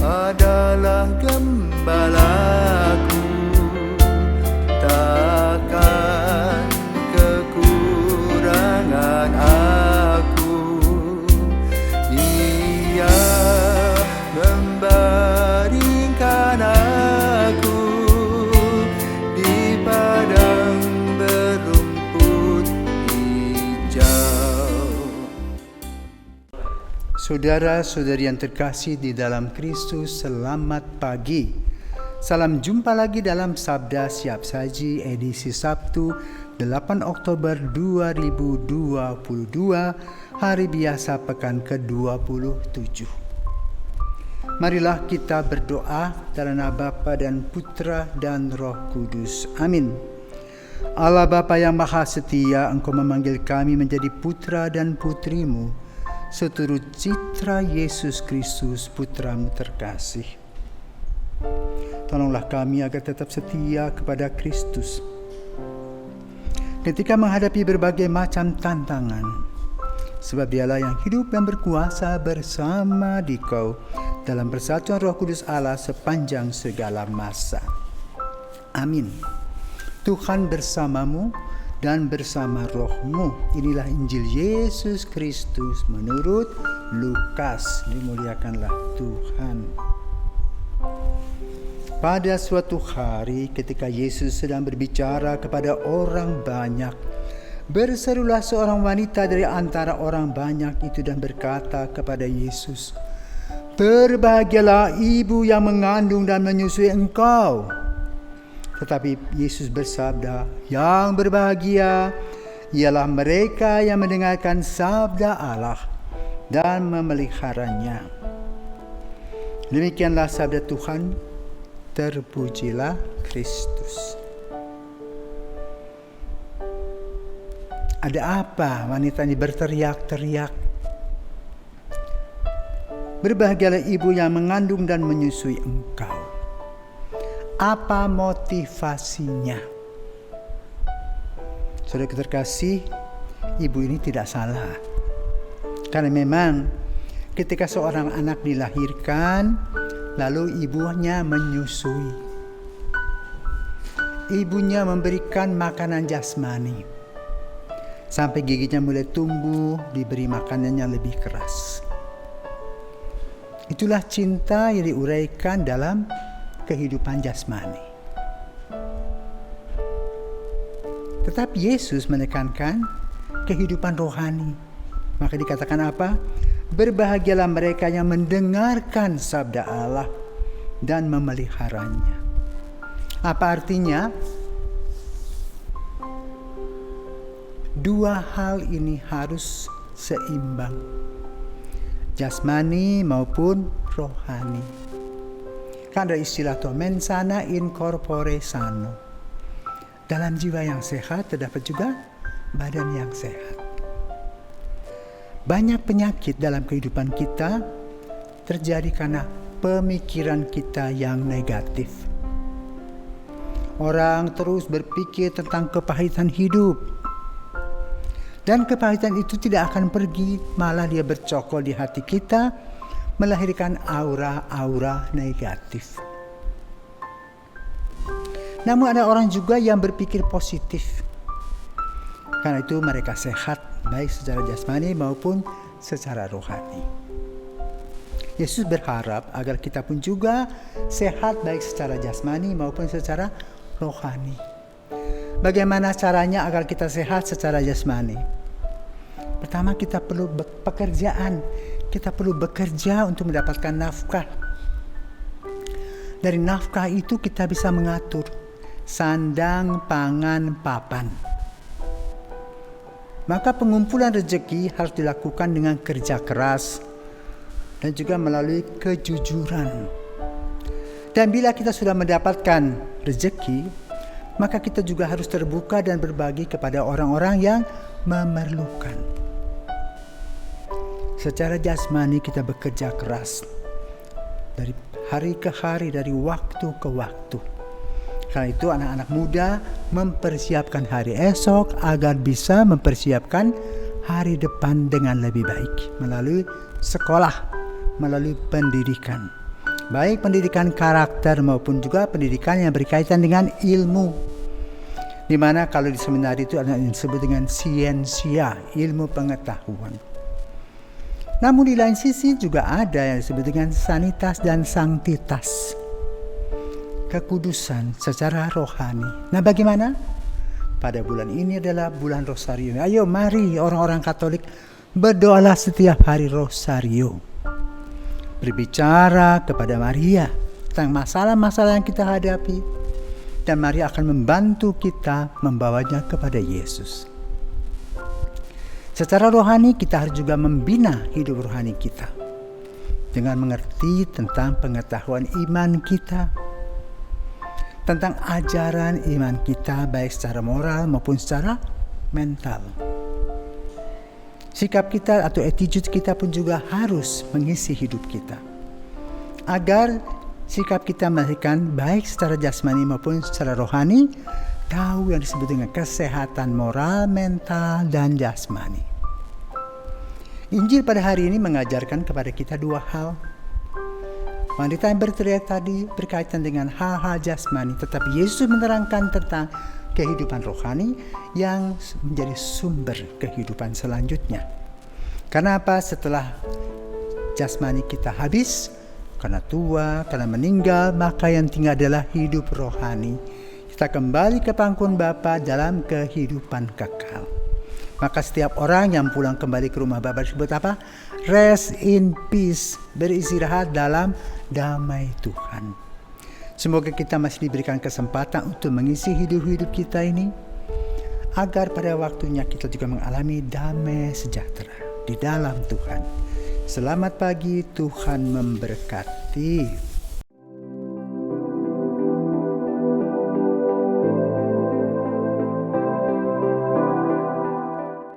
adalah gembalaku, takkan kekurangan aku. Ia membaringkan aku di padang berumput hijau. Saudara-saudari yang terkasih di dalam Kristus, selamat pagi. Salam jumpa lagi dalam Sabda Siap Saji edisi Sabtu 8 Oktober 2022, hari biasa pekan ke-27. Marilah kita berdoa dalam nama Bapa dan Putra dan Roh Kudus. Amin. Allah Bapa yang Maha Setia, Engkau memanggil kami menjadi putra dan putrimu seturut citra Yesus Kristus, Putramu terkasih. Tolonglah kami agar tetap setia kepada Kristus ketika menghadapi berbagai macam tantangan, sebab Dialah yang hidup dan berkuasa bersama Dikau dalam persatuan Roh Kudus Allah sepanjang segala masa. Amin. Tuhan bersamamu dan bersama rohmu. Inilah Injil Yesus Kristus menurut Lukas. Dimuliakanlah Tuhan. Pada suatu hari ketika Yesus sedang berbicara kepada orang banyak, berserulah seorang wanita dari antara orang banyak itu dan berkata kepada Yesus, "Berbahagialah ibu yang mengandung dan menyusui engkau." Tetapi Yesus bersabda, "Yang berbahagia ialah mereka yang mendengarkan sabda Allah dan memeliharanya." Demikianlah sabda Tuhan. Terpujilah Kristus. Ada apa wanita ini berteriak-teriak? Berbahagialah ibu yang mengandung dan menyusui engkau. Apa motivasinya? Saudara terkasih, ibu ini tidak salah. Karena memang ketika seorang anak dilahirkan, lalu ibunya menyusui. Ibunya memberikan makanan jasmani. Sampai giginya mulai tumbuh, diberi makanan yang lebih keras. Itulah cinta yang diuraikan dalam kehidupan jasmani. Tetapi Yesus menekankan kehidupan rohani. Maka dikatakan apa? Berbahagialah mereka yang mendengarkan sabda Allah dan memeliharanya. Apa artinya? Dua hal ini harus seimbang, jasmani maupun rohani. Kan ada istilah itu, mens sana in corpore sano. Dalam jiwa yang sehat terdapat juga badan yang sehat. Banyak penyakit dalam kehidupan kita terjadi karena pemikiran kita yang negatif. Orang terus berpikir tentang kepahitan hidup. Dan kepahitan itu tidak akan pergi, malah dia bercokol di hati kita, melahirkan aura-aura negatif. Namun ada orang juga yang berpikir positif. Karena itu mereka sehat, baik secara jasmani maupun secara rohani. Yesus berharap agar kita pun juga sehat baik secara jasmani maupun secara rohani. Bagaimana caranya agar kita sehat secara jasmani? Pertama, kita perlu pekerjaan. Kita perlu bekerja untuk mendapatkan nafkah. Dari nafkah itu kita bisa mengatur sandang, pangan, papan. Maka pengumpulan rezeki harus dilakukan dengan kerja keras dan juga melalui kejujuran. Dan bila kita sudah mendapatkan rezeki, maka kita juga harus terbuka dan berbagi kepada orang-orang yang memerlukan. Secara jasmani kita bekerja keras dari hari ke hari, dari waktu ke waktu. Karena itu anak-anak muda mempersiapkan hari esok agar bisa mempersiapkan hari depan dengan lebih baik melalui sekolah, melalui pendidikan. baik pendidikan karakter maupun juga pendidikan yang berkaitan dengan ilmu. Di mana kalau di seminari itu ada yang disebut dengan siensia, ilmu pengetahuan. Namun di lain sisi juga ada yang disebut dengan sanitas dan sanktitas, kekudusan secara rohani. Nah, bagaimana? Pada bulan ini adalah bulan Rosario. Ayo mari orang-orang Katolik berdoalah setiap hari Rosario. Berbicara kepada Maria tentang masalah-masalah yang kita hadapi, dan Maria akan membantu kita membawanya kepada Yesus. Secara rohani kita harus juga membina hidup rohani kita dengan mengerti tentang pengetahuan iman kita, tentang ajaran iman kita baik secara moral maupun secara mental. Sikap kita atau attitude kita pun juga harus mengisi hidup kita, agar sikap kita melahirkan baik secara jasmani maupun secara rohani, tahu yang disebut dengan kesehatan moral, mental, dan jasmani. Injil pada hari ini mengajarkan kepada kita dua hal. Wanita yang berteriak tadi berkaitan dengan hal-hal jasmani, tetapi Yesus menerangkan tentang kehidupan rohani yang menjadi sumber kehidupan selanjutnya. Karena apa? Setelah jasmani kita habis, karena tua, karena meninggal, maka yang tinggal adalah hidup rohani. Kita kembali ke pangkuan Bapa dalam kehidupan kekal. Maka setiap orang yang pulang kembali ke rumah Bapa disebut apa? Rest in peace, beristirahat dalam damai Tuhan. Semoga kita masih diberikan kesempatan untuk mengisi hidup-hidup kita ini, agar pada waktunya kita juga mengalami damai sejahtera di dalam Tuhan. Selamat pagi, Tuhan memberkati.